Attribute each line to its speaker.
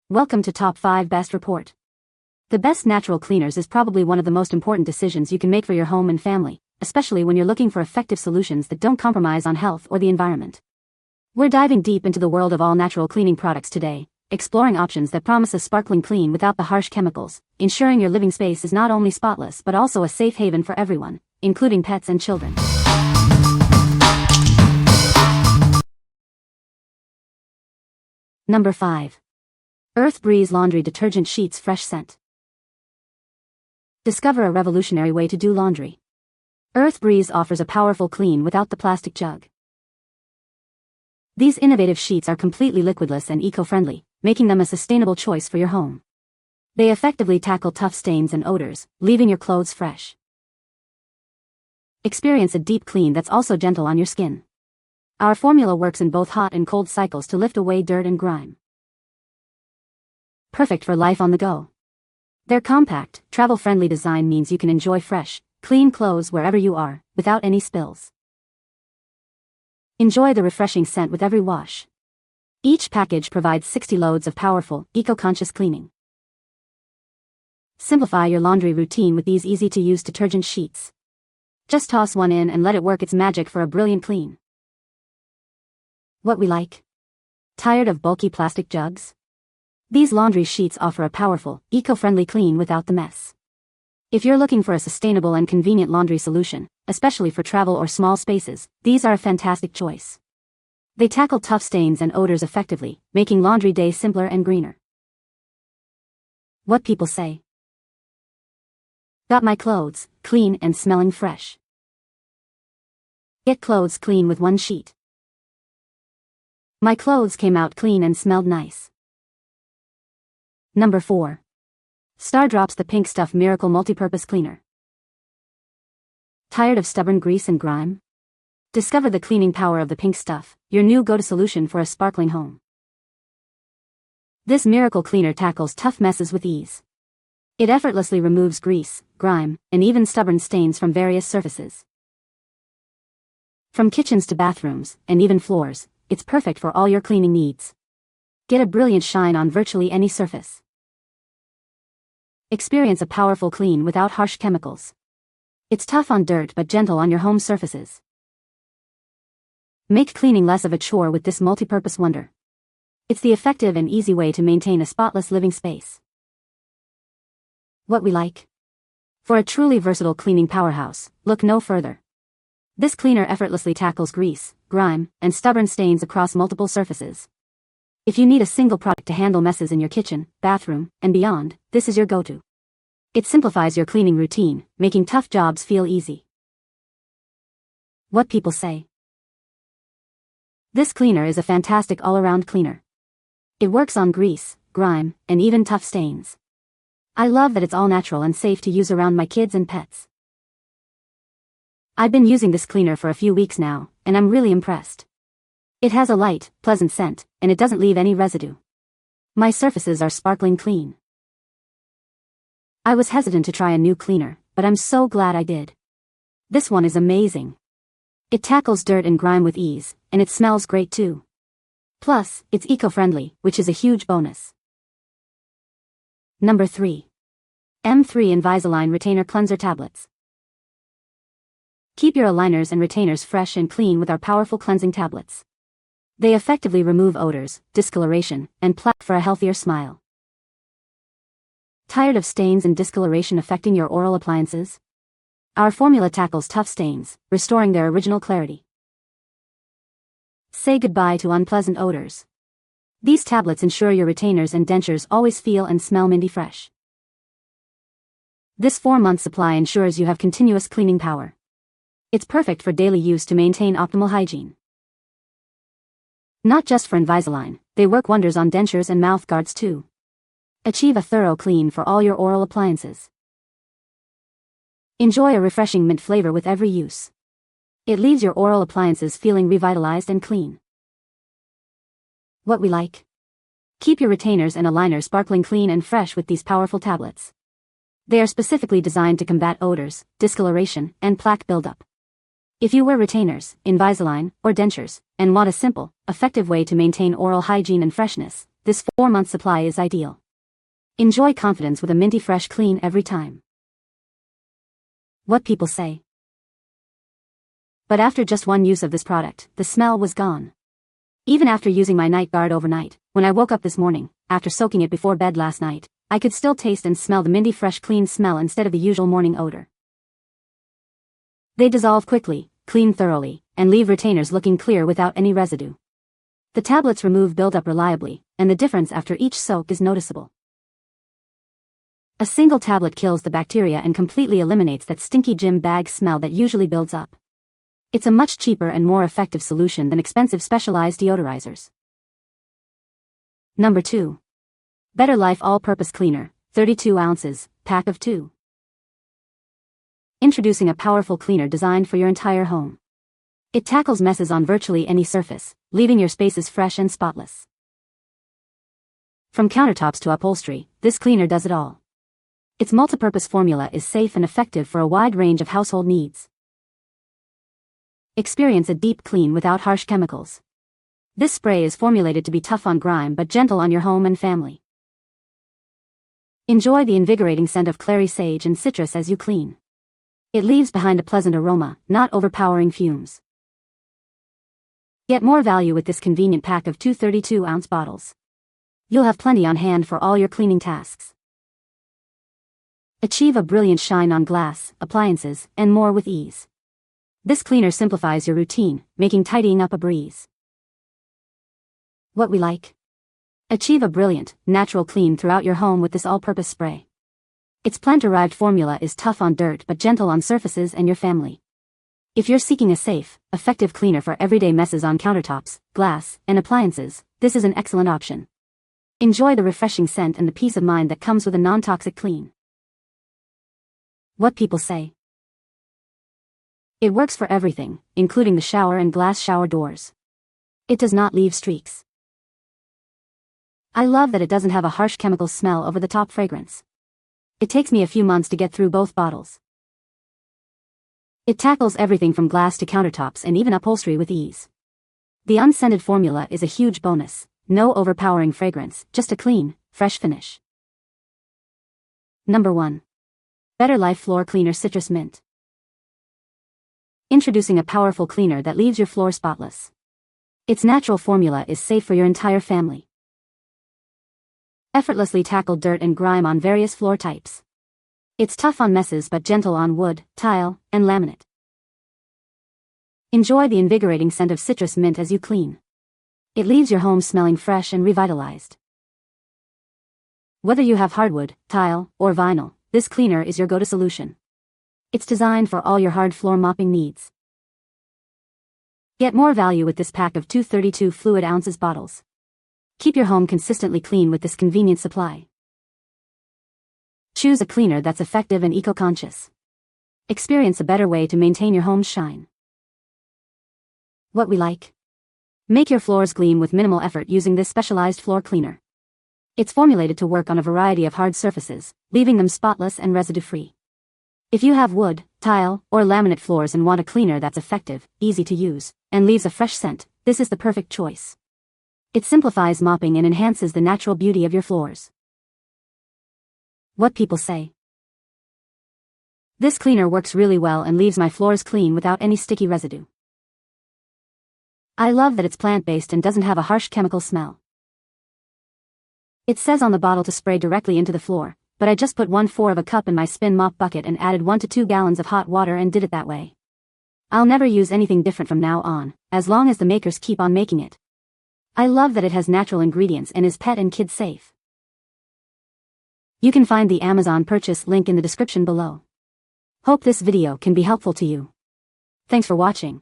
Speaker 1: Welcome to Top 5 Best Report. The best natural cleaners is probably one of the most important decisions you can make for your home and family, especially when you're looking for effective solutions that don't compromise on health or the environment. We're diving deep into the world of all natural cleaning products today, exploring options that promise a sparkling clean without the harsh chemicals, ensuring your living space is not only spotless but also a safe haven for everyone, including pets and children. Number 5. Earth Breeze Laundry Detergent Sheets Fresh Scent. Discover a revolutionary way to do laundry. Earth Breeze offers a powerful clean without the plastic jug. These innovative sheets are completely liquidless and eco-friendly, making them a sustainable choice for your home. They effectively tackle tough stains and odors, leaving your clothes fresh. Experience a deep clean that's also gentle on your skin. Our formula works in both hot and cold cycles to lift away dirt and grime. Perfect for life on the go. Their compact, travel-friendly design means you can enjoy fresh, clean clothes wherever you are, without any spills. Enjoy the refreshing scent with every wash. Each package provides 60 loads of powerful, eco-conscious cleaning. Simplify your laundry routine with these easy-to-use detergent sheets. Just toss one in and let it work its magic for a brilliant clean. What we like? Tired of bulky plastic jugs? These laundry sheets offer a powerful, eco-friendly clean without the mess. If you're looking for a sustainable and convenient laundry solution, especially for travel or small spaces, these are a fantastic choice. They tackle tough stains and odors effectively, making laundry days simpler and greener. What people say. Got my clothes, clean and smelling fresh. Get clothes clean with one sheet. My clothes came out clean and smelled nice. Number 4. Stardrops The Pink Stuff Miracle Multipurpose Cleaner. Tired of stubborn grease and grime? Discover the cleaning power of the pink stuff, your new go-to solution for a sparkling home. This miracle cleaner tackles tough messes with ease. It effortlessly removes grease, grime, and even stubborn stains from various surfaces. From kitchens to bathrooms, and even floors, it's perfect for all your cleaning needs. Get a brilliant shine on virtually any surface. Experience a powerful clean without harsh chemicals. It's tough on dirt but gentle on your home surfaces. Make cleaning less of a chore with this multi-purpose wonder. It's the effective and easy way to maintain a spotless living space. What we like? For a truly versatile cleaning powerhouse, look no further. This cleaner effortlessly tackles grease, grime, and stubborn stains across multiple surfaces. If you need a single product to handle messes in your kitchen, bathroom, and beyond, this is your go-to. It simplifies your cleaning routine, making tough jobs feel easy. What people say. This cleaner is a fantastic all-around cleaner. It works on grease, grime, and even tough stains. I love that it's all natural and safe to use around my kids and pets. I've been using this cleaner for a few weeks now, and I'm really impressed. It has a light, pleasant scent, and it doesn't leave any residue. My surfaces are sparkling clean. I was hesitant to try a new cleaner, but I'm so glad I did. This one is amazing. It tackles dirt and grime with ease, and it smells great too. Plus, it's eco-friendly, which is a huge bonus. Number 3. M3 Invisalign Retainer Cleanser Tablets. Keep your aligners and retainers fresh and clean with our powerful cleansing tablets. They effectively remove odors, discoloration, and plaque for a healthier smile. Tired of stains and discoloration affecting your oral appliances? Our formula tackles tough stains, restoring their original clarity. Say goodbye to unpleasant odors. These tablets ensure your retainers and dentures always feel and smell minty fresh. This 4-month supply ensures you have continuous cleaning power. It's perfect for daily use to maintain optimal hygiene. Not just for Invisalign, they work wonders on dentures and mouth guards too. Achieve a thorough clean for all your oral appliances. Enjoy a refreshing mint flavor with every use. It leaves your oral appliances feeling revitalized and clean. What we like? Keep your retainers and aligners sparkling clean and fresh with these powerful tablets. They are specifically designed to combat odors, discoloration, and plaque buildup. If you wear retainers, Invisalign, or dentures, and want a simple, effective way to maintain oral hygiene and freshness, this 4-month supply is ideal. Enjoy confidence with a minty fresh clean every time. What people say. But after just one use of this product, the smell was gone. Even after using my night guard overnight, when I woke up this morning, after soaking it before bed last night, I could still taste and smell the minty fresh clean smell instead of the usual morning odor. They dissolve quickly, clean thoroughly, and leave retainers looking clear without any residue. The tablets remove buildup reliably, and the difference after each soak is noticeable. A single tablet kills the bacteria and completely eliminates that stinky gym bag smell that usually builds up. It's a much cheaper and more effective solution than expensive specialized deodorizers. Number 2. Better Life All-Purpose Cleaner, 32 ounces, pack of 2. Introducing a powerful cleaner designed for your entire home. It tackles messes on virtually any surface, leaving your spaces fresh and spotless. From countertops to upholstery, this cleaner does it all. Its multipurpose formula is safe and effective for a wide range of household needs. Experience a deep clean without harsh chemicals. This spray is formulated to be tough on grime but gentle on your home and family. Enjoy the invigorating scent of clary sage and citrus as you clean. It leaves behind a pleasant aroma, not overpowering fumes. Get more value with this convenient pack of 2 32-ounce bottles. You'll have plenty on hand for all your cleaning tasks. Achieve a brilliant shine on glass, appliances, and more with ease. This cleaner simplifies your routine, making tidying up a breeze. What we like. Achieve a brilliant, natural clean throughout your home with this all-purpose spray. Its plant-derived formula is tough on dirt but gentle on surfaces and your family. If you're seeking a safe, effective cleaner for everyday messes on countertops, glass, and appliances, this is an excellent option. Enjoy the refreshing scent and the peace of mind that comes with a non-toxic clean. What people say. It works for everything, including the shower and glass shower doors. It does not leave streaks. I love that it doesn't have a harsh chemical smell over the top fragrance. It takes me a few months to get through both bottles. It tackles everything from glass to countertops and even upholstery with ease. The unscented formula is a huge bonus. No overpowering fragrance, just a clean, fresh finish. Number 1. Better Life Floor Cleaner Citrus Mint. Introducing a powerful cleaner that leaves your floor spotless. Its natural formula is safe for your entire family. Effortlessly tackle dirt and grime on various floor types. It's tough on messes but gentle on wood, tile, and laminate. Enjoy the invigorating scent of citrus mint as you clean. It leaves your home smelling fresh and revitalized. Whether you have hardwood, tile, or vinyl, this cleaner is your go-to solution. It's designed for all your hard floor mopping needs. Get more value with this pack of 2 32 fluid ounces bottles. Keep your home consistently clean with this convenient supply. Choose a cleaner that's effective and eco-conscious. Experience a better way to maintain your home's shine. What we like. Make your floors gleam with minimal effort using this specialized floor cleaner. It's formulated to work on a variety of hard surfaces, leaving them spotless and residue-free. If you have wood, tile, or laminate floors and want a cleaner that's effective, easy to use, and leaves a fresh scent, this is the perfect choice. It simplifies mopping and enhances the natural beauty of your floors. What people say. This cleaner works really well and leaves my floors clean without any sticky residue. I love that it's plant-based and doesn't have a harsh chemical smell. It says on the bottle to spray directly into the floor, but I just put 1/4 of a cup in my spin mop bucket and added 1 to 2 gallons of hot water and did it that way. I'll never use anything different from now on, as long as the makers keep on making it. I love that it has natural ingredients and is pet and kid safe. You can find the Amazon purchase link in the description below. Hope this video can be helpful to you. Thanks for watching.